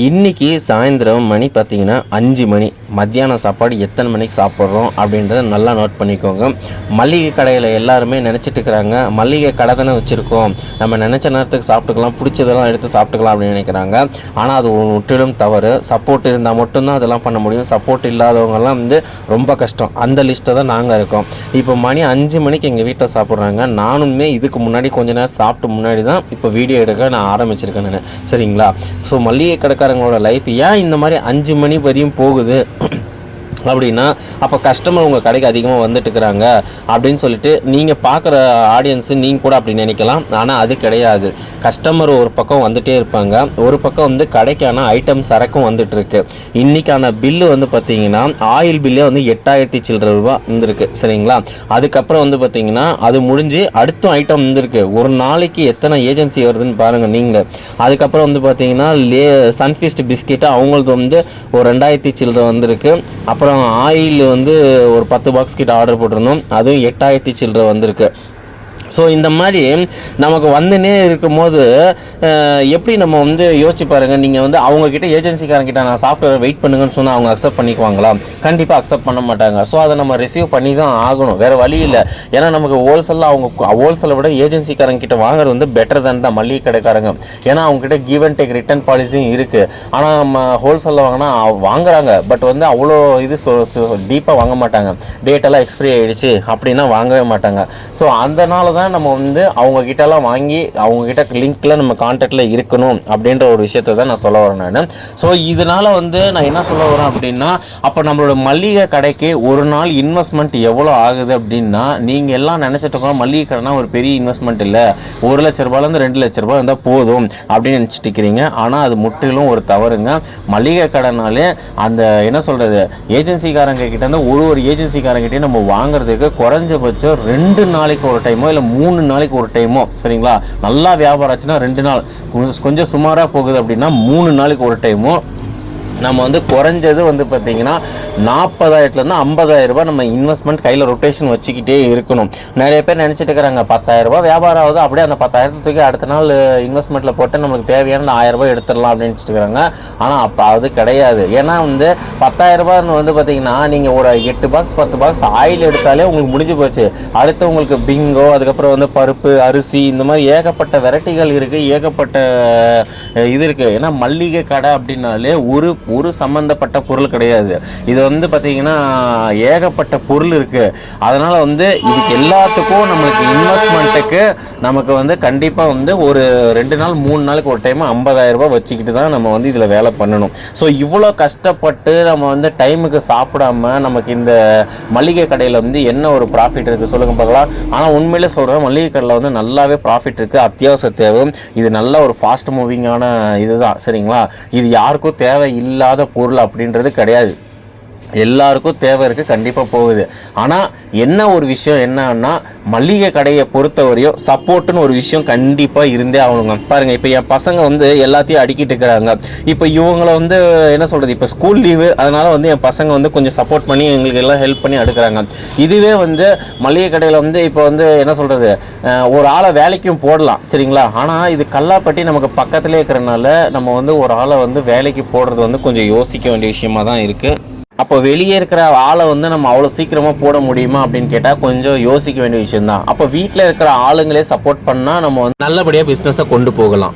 இன்றைக்கி சாயந்தரம் மணி பார்த்திங்கன்னா 5 மணி. மத்தியான சாப்பாடு எத்தனை மணிக்கு சாப்பிட்றோம் அப்படின்றத நல்லா நோட் பண்ணிக்கோங்க. மளிகை கடையில் எல்லாருமே நினச்சிட்டு இருக்கிறாங்க, மளிகை கடை தானே வச்சுருக்கோம், நம்ம நினச்ச நேரத்துக்கு சாப்பிட்டுக்கலாம், பிடிச்சதெல்லாம் எடுத்து சாப்பிட்டுக்கலாம் அப்படின்னு நினைக்கிறாங்க. ஆனால் அது முற்றிலும் தவறு. சப்போர்ட் இருந்தால் மட்டும்தான் அதெல்லாம் பண்ண முடியும். சப்போர்ட் இல்லாதவங்கெல்லாம் ரொம்ப கஷ்டம். அந்த லிஸ்ட்டை தான் நாங்கள் இருக்கோம். இப்போ மணி 5 மணிக்கு எங்கள் வீட்டில் சாப்பிட்றாங்க. நானுமே இதுக்கு முன்னாடி கொஞ்ச நேரம் சாப்பிட்டு முன்னாடி தான் இப்போ வீடியோ எடுக்க நான் ஆரம்பிச்சிருக்கேன் நான். சரிங்களா? ஸோ மளிகை கடைக்காரங்களோட லைஃப் ஏன் இந்த மாதிரி 5 மணி வரையும் போகுது அப்படின்னா, அப்போ கஸ்டமர் உங்கள் கடைக்கு அதிகமாக வந்துட்டு இருக்கிறாங்க அப்படின்னு சொல்லிட்டு நீங்கள் பார்க்குற ஆடியன்ஸு நீங்கள் கூட அப்படி நினைக்கலாம். ஆனால் அது கிடையாது. கஸ்டமர் ஒரு பக்கம் வந்துகிட்டே இருப்பாங்க, ஒரு பக்கம் கடைக்கான ஐட்டம் சரக்கும் வந்துட்டுருக்கு. இன்றைக்கான பில்லு பார்த்தீங்கன்னா ஆயில் பில்லே 8,000 சில்லற ரூபா இருந்திருக்கு. சரிங்களா? அதுக்கப்புறம் பார்த்தீங்கன்னா அது முடிஞ்சு அடுத்த ஐட்டம் இருந்திருக்கு. ஒரு நாளைக்கு எத்தனை ஏஜென்சி வருதுன்னு பாருங்கள் நீங்களே. அதுக்கப்புறம் பார்த்தீங்கன்னா சன்ஃபீஸ்ட் பிஸ்கெட்டு அவங்களுக்கு ஒரு 2,000 சில்லற வந்திருக்கு. அப்புறம் ஆயில் ஒரு 10 பாக்ஸ் கிட்ட ஆர்டர் போட்டிருந்தோம், அதுவும் 8,000 சில்லற வந்திருக்கு. ஸோ இந்த மாதிரி நமக்கு வந்துன்னே இருக்கும்போது எப்படி நம்ம யோசிச்சு பாருங்கள். நீங்கள் அவங்கக்கிட்ட ஏஜென்சிக்காரங்கிட்ட நான் சாஃப்ட்வேர் வெயிட் பண்ணுங்கன்னு சொன்னால் அவங்க அக்செப்ட் பண்ணிக்குவாங்களா? கண்டிப்பாக அக்செப்ட் பண்ண மாட்டாங்க. ஸோ அதை நம்ம ரிசீவ் பண்ணி தான் ஆகணும், வேறு வழி இல்லை. ஏன்னா நமக்கு ஹோல்சேலில் ஹோல்சேலை விட ஏஜென்சிக்காரங்கிட்ட வாங்குறது பெட்டர் தான் மளிகை கடைக்காரங்க. ஏன்னா அவங்ககிட்ட கிவ் அண்ட் டேக் ரிட்டர்ன் பாலிசியும் இருக்குது. ஆனால் நம்ம ஹோல்சேலில் வாங்கினா வாங்குறாங்க, பட் அவ்வளோ டீப்பாக வாங்க மாட்டாங்க. டேட்டெல்லாம் எக்ஸ்பிரி ஆகிடுச்சு அப்படின்னா வாங்கவே மாட்டாங்க. ஸோ அதனால தான் நம்ம அவங்கக்கிட்டலாம் வாங்கி அவங்கக்கிட்ட லிங்க்கில் நம்ம கான்டாக்டில் இருக்கணும் அப்படின்ற ஒரு விஷயத்தை தான் நான் சொல்ல வரேன் நான். ஸோ இதனால் நான் என்ன சொல்ல வரேன் அப்படின்னா, அப்போ நம்மளோட மளிகை கடைக்கு ஒரு நாள் இன்வெஸ்ட்மெண்ட் எவ்வளோ ஆகுது அப்படின்னா, நீங்கள் எல்லாம் நினச்சிட்டு இருக்கோம் மளிகை கடைனா ஒரு பெரிய இன்வெஸ்ட்மெண்ட் இல்லை, 1 லட்ச ரூபாயிலேருந்து 2 லட்ச ரூபாய் இருந்தால் போதும் அப்படின்னு நினச்சிட்டு இருக்கிறீங்க. ஆனால் அது முற்றிலும் ஒரு தவறுங்க. மளிகை கடைனாலே அந்த என்ன சொல்கிறது, ஏஜென்சிக்காரங்க கிட்டேருந்து ஒரு ஏஜென்சிக்காரங்கிட்டே நம்ம வாங்குறதுக்கு குறைஞ்சபட்சம் 2 நாளைக்கு ஒரு டைமோ இல்லை 3 நாளைக்கு ஒரு டைமோ, சரிங்களா? நல்லா வியாபாரம் ஆச்சுன்னா 2 நாள், கொஞ்சம் சுமாராக போகுது அப்படின்னா 3 நாளைக்கு ஒரு டைமோ நம்ம குறைஞ்சது பார்த்தீங்கன்னா 40,000லேருந்து 50,000 ரூபாய் நம்ம இன்வெஸ்ட்மெண்ட் கையில் ரொட்டேஷன் வச்சுக்கிட்டே இருக்கணும். நிறைய பேர் நினச்சிட்டு இருக்கிறாங்க 10,000 ரூபாய் வியாபாரம் ஆகுது, அப்படியே அந்த 10,000 தூக்கி அடுத்த நாள் இன்வெஸ்ட்மெண்ட்டில் போட்டு நமக்கு தேவையான 1,000 ரூபாய் எடுத்துடலாம் அப்படின்னு நினச்சிட்டு இருக்கிறாங்க. ஆனால் அப்போ அது கிடையாது. ஏன்னா 10,000 ரூபான்னு பார்த்தீங்கன்னா நீங்கள் ஒரு 8 பாக்ஸ் 10 பாக்ஸ் ஆயில் எடுத்தாலே உங்களுக்கு முடிஞ்சு போச்சு. அடுத்து உங்களுக்கு பிங்கோ, அதுக்கப்புறம் பருப்பு, அரிசி, இந்த மாதிரி ஏகப்பட்ட வெரைட்டிகள் இருக்குது, ஏகப்பட்ட இது இருக்குது. ஏன்னா மளிகை கடை அப்படின்னாலே ஒரு சம்மந்தப்பட்ட பொருள் கிடையாது. இது பார்த்தீங்கன்னா ஏகப்பட்ட பொருள் இருக்குது. அதனால் இதுக்கு எல்லாத்துக்கும் நம்மளுக்கு இன்வெஸ்ட்மெண்ட்டுக்கு நமக்கு கண்டிப்பாக ஒரு 2 நாள் 3 நாளுக்கு ஒரு டைம் 50,000 ரூபாய் வச்சுக்கிட்டு தான் நம்ம இதில் வேலை பண்ணணும். ஸோ இவ்வளோ கஷ்டப்பட்டு நம்ம டைமுக்கு சாப்பிடாம நமக்கு இந்த மளிகை கடையில் என்ன ஒரு ப்ராஃபிட் இருக்குது சொல்லுங்கள் பார்க்கலாம். ஆனால் உண்மையிலே சொல்கிறேன், மளிகை கடையில் நல்லாவே ப்ராஃபிட் இருக்குது. அத்தியாவசிய தேவை இது நல்ல ஒரு ஃபாஸ்ட் மூவிங்கான இதுதான். சரிங்களா? இது யாருக்கும் தேவை இல்லாத பொருள் அப்படின்றது கிடையாது. எல்லாருக்கும் தேவை இருக்குது, கண்டிப்பாக போகுது. ஆனால் என்ன ஒரு விஷயம் என்னன்னா, மளிகை கடையை பொறுத்தவரையும் சப்போர்ட்டுன்னு ஒரு விஷயம் கண்டிப்பாக இருந்தே ஆகணுங்க. பாருங்கள், இப்போ என் பசங்க எல்லாத்தையும் அடிக்கிட்டு இருக்கிறாங்க. இப்போ இவங்கள என்ன சொல்கிறது, இப்போ ஸ்கூல் லீவு, அதனால் என் பசங்க கொஞ்சம் சப்போர்ட் பண்ணி எங்களுக்கு எல்லாம் ஹெல்ப் பண்ணி அடுக்கிறாங்க. இதுவே மளிகை கடையில் இப்போ என்ன சொல்கிறது, ஒரு ஆளை வேலைக்கும் போடலாம், சரிங்களா? ஆனால் இது கல்லாப்பட்டி நமக்கு பக்கத்துலேயே இருக்கிறனால நம்ம ஒரு ஆளை வேலைக்கு போடுறது கொஞ்சம் யோசிக்க வேண்டிய விஷயமா தான் இருக்குது. அப்போ வெளியே இருக்கிற ஆளை நம்ம அவ்வளோ சீக்கிரமாக போட முடியுமா அப்படின்னு கேட்டால் கொஞ்சம் யோசிக்க வேண்டிய விஷயம்தான். அப்போ வீட்டில் இருக்கிற ஆளுங்களே சப்போர்ட் பண்ணால் நம்ம நல்லபடியாக பிஸ்னஸை கொண்டு போகலாம்.